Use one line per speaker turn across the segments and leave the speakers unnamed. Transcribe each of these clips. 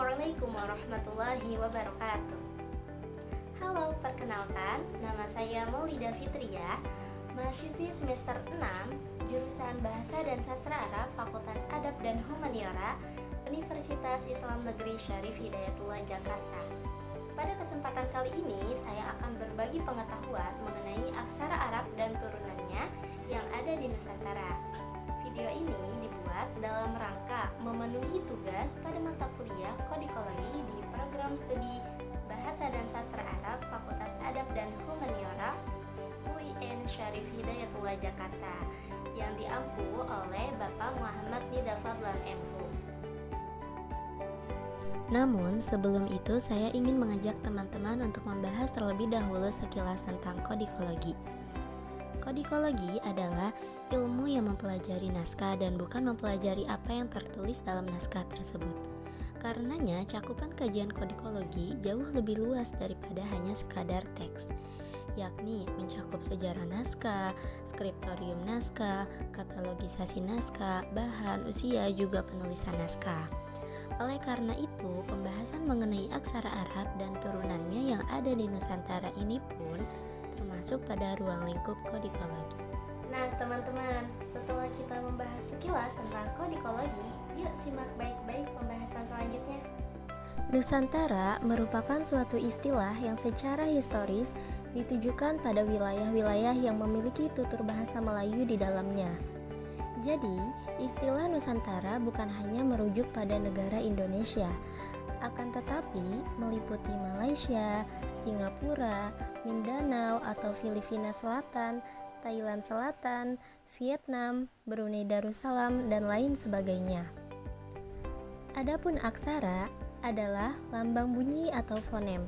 Assalamualaikum warahmatullahi wabarakatuh. Halo, perkenalkan, nama saya Maulida Fitria, mahasiswi semester 6, jurusan Bahasa dan Sastra Arab, Fakultas Adab dan Humaniora, Universitas Islam Negeri Syarif Hidayatullah Jakarta. Pada kesempatan kali ini, saya akan berbagi pengetahuan mengenai aksara Arab dan turunannya yang ada di Nusantara. Video ini dibuat dalam rangka memenuhi tugas pada mata kuliah Kodikologi di program studi Bahasa dan Sastra Arab Fakultas Adab dan Humaniora UIN Syarif Hidayatullah Jakarta yang diampu oleh Bapak Muhammad Nida Fadlan MHum.
Namun, sebelum itu saya ingin mengajak teman-teman untuk membahas terlebih dahulu sekilas tentang kodikologi. Kodikologi adalah ilmu yang mempelajari naskah dan bukan mempelajari apa yang tertulis dalam naskah tersebut. Karenanya, cakupan kajian kodikologi jauh lebih luas daripada hanya sekadar teks, yakni mencakup sejarah naskah, skriptorium naskah, katalogisasi naskah, bahan, usia, juga penulisan naskah. Oleh karena itu, pembahasan mengenai aksara Arab dan turunannya yang ada di Nusantara ini pun termasuk pada ruang lingkup kodikologi.
Nah teman-teman, setelah kita membahas sekilas tentang kodikologi, yuk simak baik-baik pembahasan selanjutnya.
Nusantara merupakan suatu istilah yang secara historis ditujukan pada wilayah-wilayah yang memiliki tutur bahasa Melayu di dalamnya. Jadi, istilah Nusantara bukan hanya merujuk pada negara Indonesia, akan tetapi meliputi Malaysia, Singapura, Mindanao atau Filipina Selatan, Thailand Selatan, Vietnam, Brunei Darussalam, dan lain sebagainya. Adapun aksara adalah lambang bunyi atau fonem.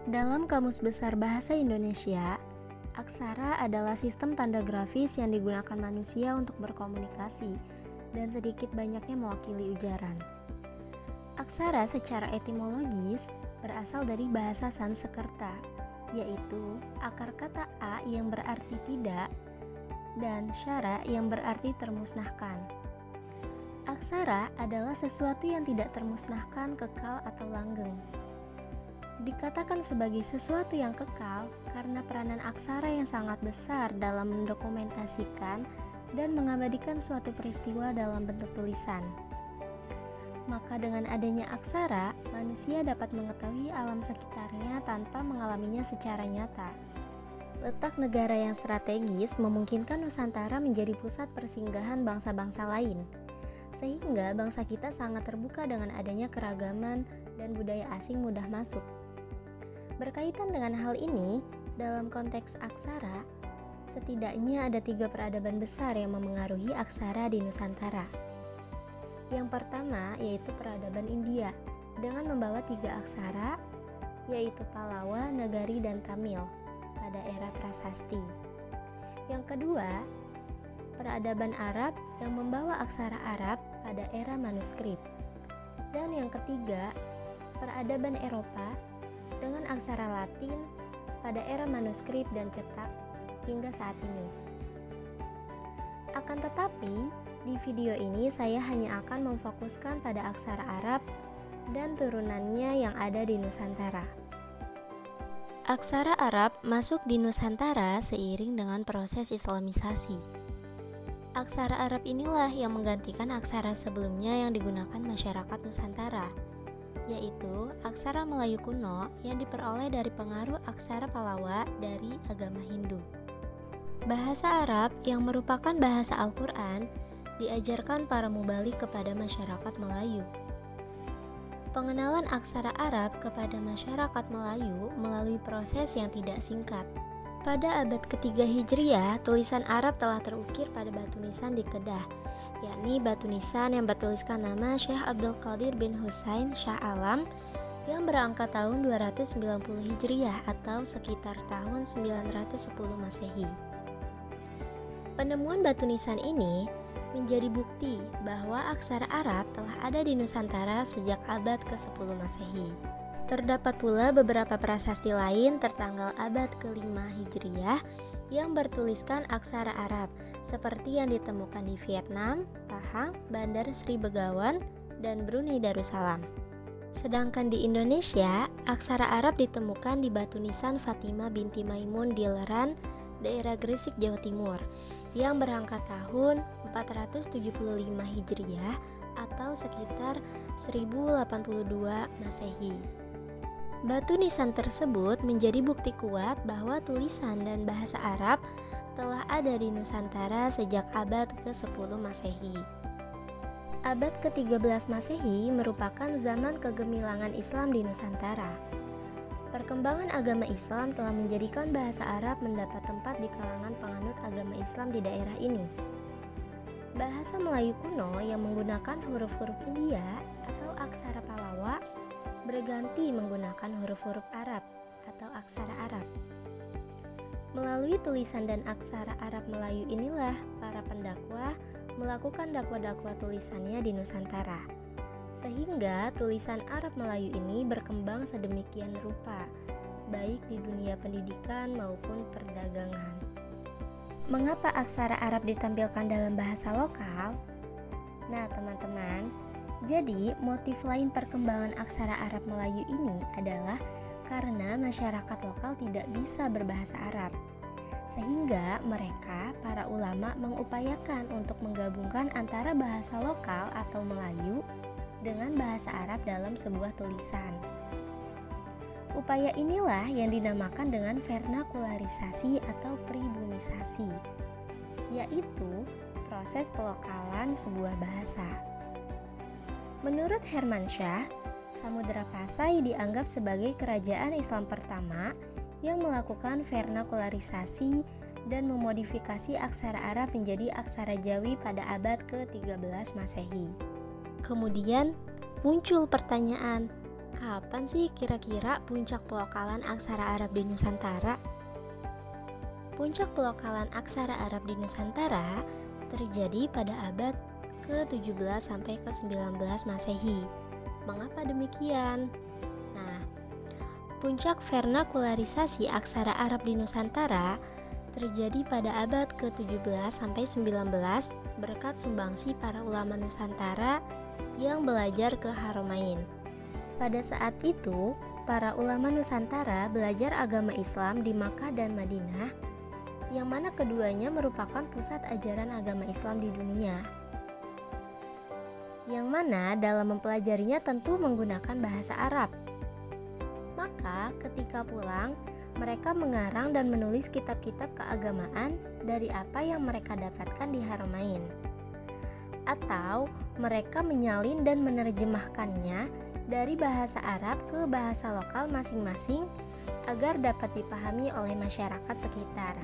Dalam Kamus Besar Bahasa Indonesia, aksara adalah sistem tanda grafis yang digunakan manusia untuk berkomunikasi dan sedikit banyaknya mewakili ujaran. Aksara secara etimologis berasal dari bahasa Sanskerta, yaitu akar kata a yang berarti tidak dan syara yang berarti termusnahkan. Aksara adalah sesuatu yang tidak termusnahkan, kekal atau langgeng. Dikatakan sebagai sesuatu yang kekal karena peranan aksara yang sangat besar dalam mendokumentasikan dan mengabadikan suatu peristiwa dalam bentuk tulisan. Maka dengan adanya aksara, manusia dapat mengetahui alam sekitarnya tanpa mengalaminya secara nyata. Letak negara yang strategis memungkinkan Nusantara menjadi pusat persinggahan bangsa-bangsa lain, sehingga bangsa kita sangat terbuka dengan adanya keragaman dan budaya asing mudah masuk. Berkaitan dengan hal ini, dalam konteks aksara, setidaknya ada 3 peradaban besar yang memengaruhi aksara di Nusantara. Yang pertama yaitu peradaban India dengan membawa 3 aksara, yaitu Pallawa, Nagari, dan Tamil pada era prasasti. Yang kedua, peradaban Arab yang membawa aksara Arab pada era manuskrip. Dan yang ketiga, peradaban Eropa dengan aksara Latin pada era manuskrip dan cetak hingga saat ini. Akan tetapi, di video ini saya hanya akan memfokuskan pada aksara Arab dan turunannya yang ada di Nusantara. Aksara Arab masuk di Nusantara seiring dengan proses Islamisasi. Aksara Arab inilah yang menggantikan aksara sebelumnya yang digunakan masyarakat Nusantara, yaitu aksara Melayu kuno yang diperoleh dari pengaruh aksara Pallawa dari agama Hindu. Bahasa Arab yang merupakan bahasa Al-Quran diajarkan para mubalik kepada masyarakat Melayu. Pengenalan aksara Arab kepada masyarakat Melayu melalui proses yang tidak singkat. Pada abad ketiga Hijriah, tulisan Arab telah terukir pada batu nisan di Kedah, yakni batu nisan yang bertuliskan nama Syekh Abdul Qadir bin Husain Shah Alam yang berangka tahun 290 Hijriah atau sekitar tahun 910 Masehi. Penemuan batu nisan ini menjadi bukti bahwa aksara Arab telah ada di Nusantara sejak abad ke-10 Masehi. Terdapat pula beberapa prasasti lain tertanggal abad ke-5 Hijriah yang bertuliskan aksara Arab, seperti yang ditemukan di Vietnam, Pahang, Bandar Sri Begawan, dan Brunei Darussalam. Sedangkan di Indonesia, aksara Arab ditemukan di batu nisan Fatimah binti Maimun di Leran, daerah Gresik, Jawa Timur, yang berangkat tahun 475 Hijriah atau sekitar 1082 Masehi. Batu nisan tersebut menjadi bukti kuat bahwa tulisan dan bahasa Arab telah ada di Nusantara sejak abad ke-10 Masehi. Abad ke-13 Masehi merupakan zaman kegemilangan Islam di Nusantara. Perkembangan agama Islam telah menjadikan bahasa Arab mendapat tempat di kalangan penganut agama Islam di daerah ini. Bahasa Melayu kuno yang menggunakan huruf-huruf India atau aksara Pallawa berganti menggunakan huruf-huruf Arab atau aksara Arab. Melalui tulisan dan aksara Arab Melayu inilah para pendakwah melakukan dakwah-dakwah tulisannya di Nusantara, sehingga tulisan Arab Melayu ini berkembang sedemikian rupa, baik di dunia pendidikan maupun perdagangan. Mengapa aksara Arab ditampilkan dalam bahasa lokal? Nah, teman-teman, jadi motif lain perkembangan aksara Arab Melayu ini adalah karena masyarakat lokal tidak bisa berbahasa Arab, sehingga mereka, para ulama, mengupayakan untuk menggabungkan antara bahasa lokal atau Melayu dengan bahasa Arab dalam sebuah tulisan. Upaya inilah yang dinamakan dengan vernakularisasi atau pribumisasi, yaitu proses pelokalan sebuah bahasa. Menurut Hermansyah, Samudra Pasai dianggap sebagai kerajaan Islam pertama yang melakukan vernakularisasi dan memodifikasi aksara Arab menjadi aksara Jawi pada abad ke-13 Masehi. Kemudian muncul pertanyaan, kapan sih kira-kira puncak pelokalan aksara Arab di Nusantara? Puncak pelokalan aksara Arab di Nusantara terjadi pada abad ke-17 sampai ke-19 Masehi. Mengapa demikian? Nah, puncak vernakularisasi aksara Arab di Nusantara terjadi pada abad ke-17 sampai 19 berkat sumbangsi para ulama Nusantara yang belajar ke Haramain. Pada saat itu, para ulama Nusantara belajar agama Islam di Makkah dan Madinah, yang mana keduanya merupakan pusat ajaran agama Islam di dunia. Yang mana dalam mempelajarinya tentu menggunakan bahasa Arab. Maka ketika pulang, mereka mengarang dan menulis kitab-kitab keagamaan dari apa yang mereka dapatkan di Haramain. Atau mereka menyalin dan menerjemahkannya dari bahasa Arab ke bahasa lokal masing-masing agar dapat dipahami oleh masyarakat sekitar.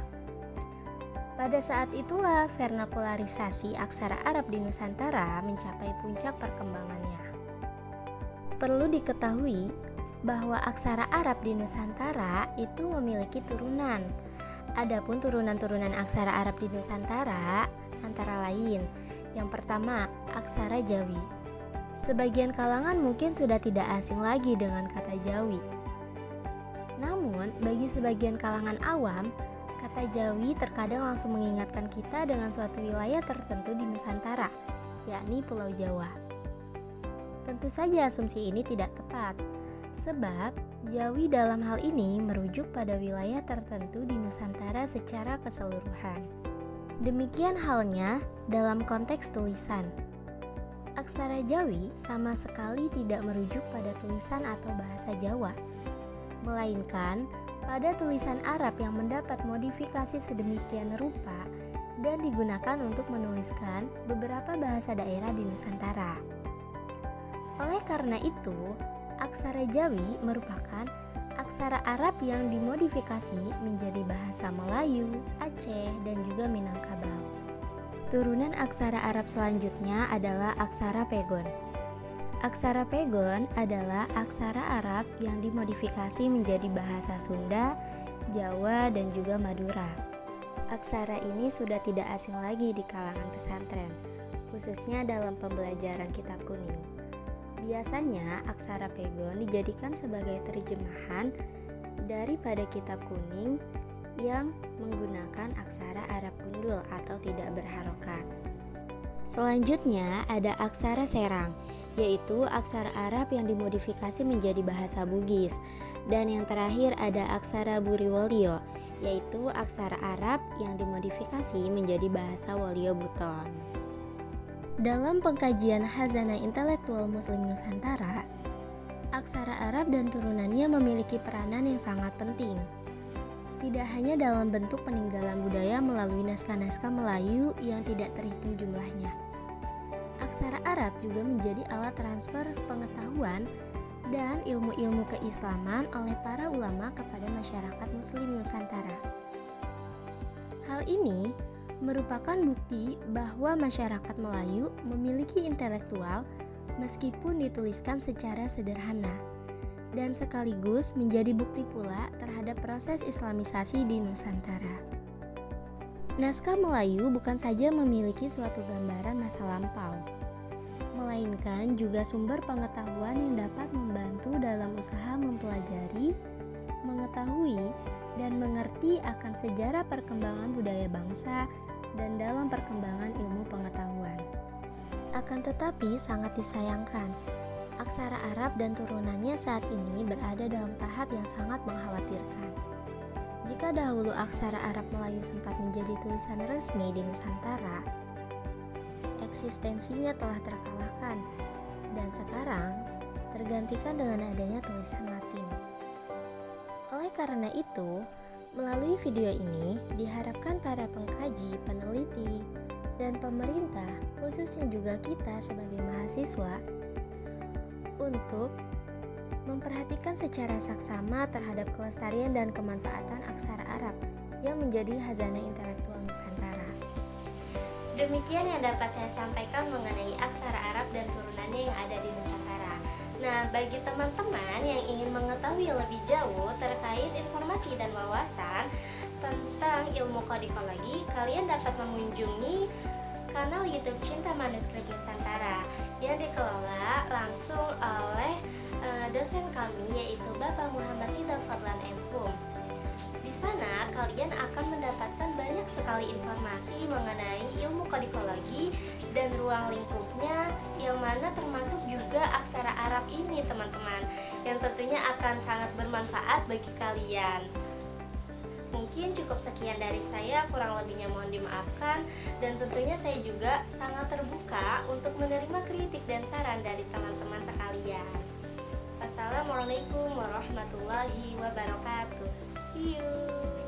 Pada saat itulah vernakularisasi aksara Arab di Nusantara mencapai puncak perkembangannya. Perlu diketahui bahwa aksara Arab di Nusantara itu memiliki turunan. Adapun turunan-turunan aksara Arab di Nusantara antara lain, yang pertama, aksara Jawi. Sebagian kalangan mungkin sudah tidak asing lagi dengan kata Jawi. Namun, bagi sebagian kalangan awam, kata Jawi terkadang langsung mengingatkan kita dengan suatu wilayah tertentu di Nusantara, yakni Pulau Jawa. Tentu saja asumsi ini tidak tepat, sebab Jawi dalam hal ini merujuk pada wilayah tertentu di Nusantara secara keseluruhan. Demikian halnya dalam konteks tulisan. Aksara Jawi sama sekali tidak merujuk pada tulisan atau bahasa Jawa, melainkan pada tulisan Arab yang mendapat modifikasi sedemikian rupa dan digunakan untuk menuliskan beberapa bahasa daerah di Nusantara. Oleh karena itu, aksara Jawi merupakan aksara Arab yang dimodifikasi menjadi bahasa Melayu, Aceh, dan juga Minangkabau. Turunan aksara Arab selanjutnya adalah aksara Pegon. Aksara Pegon adalah aksara Arab yang dimodifikasi menjadi bahasa Sunda, Jawa, dan juga Madura. Aksara ini sudah tidak asing lagi di kalangan pesantren, khususnya dalam pembelajaran kitab kuning. Biasanya aksara Pegon dijadikan sebagai terjemahan daripada kitab kuning yang menggunakan aksara Arab gundul atau tidak berharokat. Selanjutnya ada aksara Serang yaitu aksara Arab yang dimodifikasi menjadi bahasa Bugis. Dan yang terakhir ada aksara Buriwolio, yaitu aksara Arab yang dimodifikasi menjadi bahasa Wolio Buton. Dalam pengkajian Khazanah Intelektual Muslim Nusantara, aksara Arab dan turunannya memiliki peranan yang sangat penting. Tidak hanya dalam bentuk peninggalan budaya melalui naskah-naskah Melayu yang tidak terhitung jumlahnya. Aksara Arab juga menjadi alat transfer pengetahuan dan ilmu-ilmu keislaman oleh para ulama kepada masyarakat Muslim Nusantara. Hal ini merupakan bukti bahwa masyarakat Melayu memiliki intelektual meskipun dituliskan secara sederhana, dan sekaligus menjadi bukti pula terhadap proses islamisasi di Nusantara. Naskah Melayu bukan saja memiliki suatu gambaran masa lampau, melainkan juga sumber pengetahuan yang dapat membantu dalam usaha mempelajari, mengetahui, dan mengerti akan sejarah perkembangan budaya bangsa dan dalam perkembangan ilmu pengetahuan. Akan tetapi sangat disayangkan, aksara Arab dan turunannya saat ini berada dalam tahap yang sangat mengkhawatirkan. Jika dahulu aksara Arab Melayu sempat menjadi tulisan resmi di Nusantara, eksistensinya telah terkalahkan dan sekarang tergantikan dengan adanya tulisan Latin. Oleh karena itu, melalui video ini diharapkan para pengkaji, peneliti, dan pemerintah, khususnya juga kita sebagai mahasiswa, untuk memperhatikan secara saksama terhadap kelestarian dan kemanfaatan aksara Arab yang menjadi khazanah intelektual Nusantara.
Demikian yang dapat saya sampaikan mengenai aksara Arab dan turunannya yang ada di Nusantara. Nah, bagi teman-teman yang ingin mengetahui lebih jauh terkait informasi dan wawasan tentang ilmu kodikologi, kalian dapat mengunjungi kanal YouTube Cinta Manuskrip Nusantara yang dikelola langsung oleh dosen kami, yaitu Bapak Muhammad Ridha Fadlan M.Hum. Di sana kalian akan mendapatkan banyak sekali informasi mengenai ilmu kodikologi dan ruang lingkupnya, yang mana termasuk juga aksara Arab ini teman-teman, yang tentunya akan sangat bermanfaat bagi kalian. Mungkin cukup sekian dari saya, kurang lebihnya mohon dimaafkan, dan tentunya saya juga sangat terbuka untuk menerima kritik dan saran dari teman-teman sekalian. Wassalamualaikum warahmatullahi wabarakatuh. See you.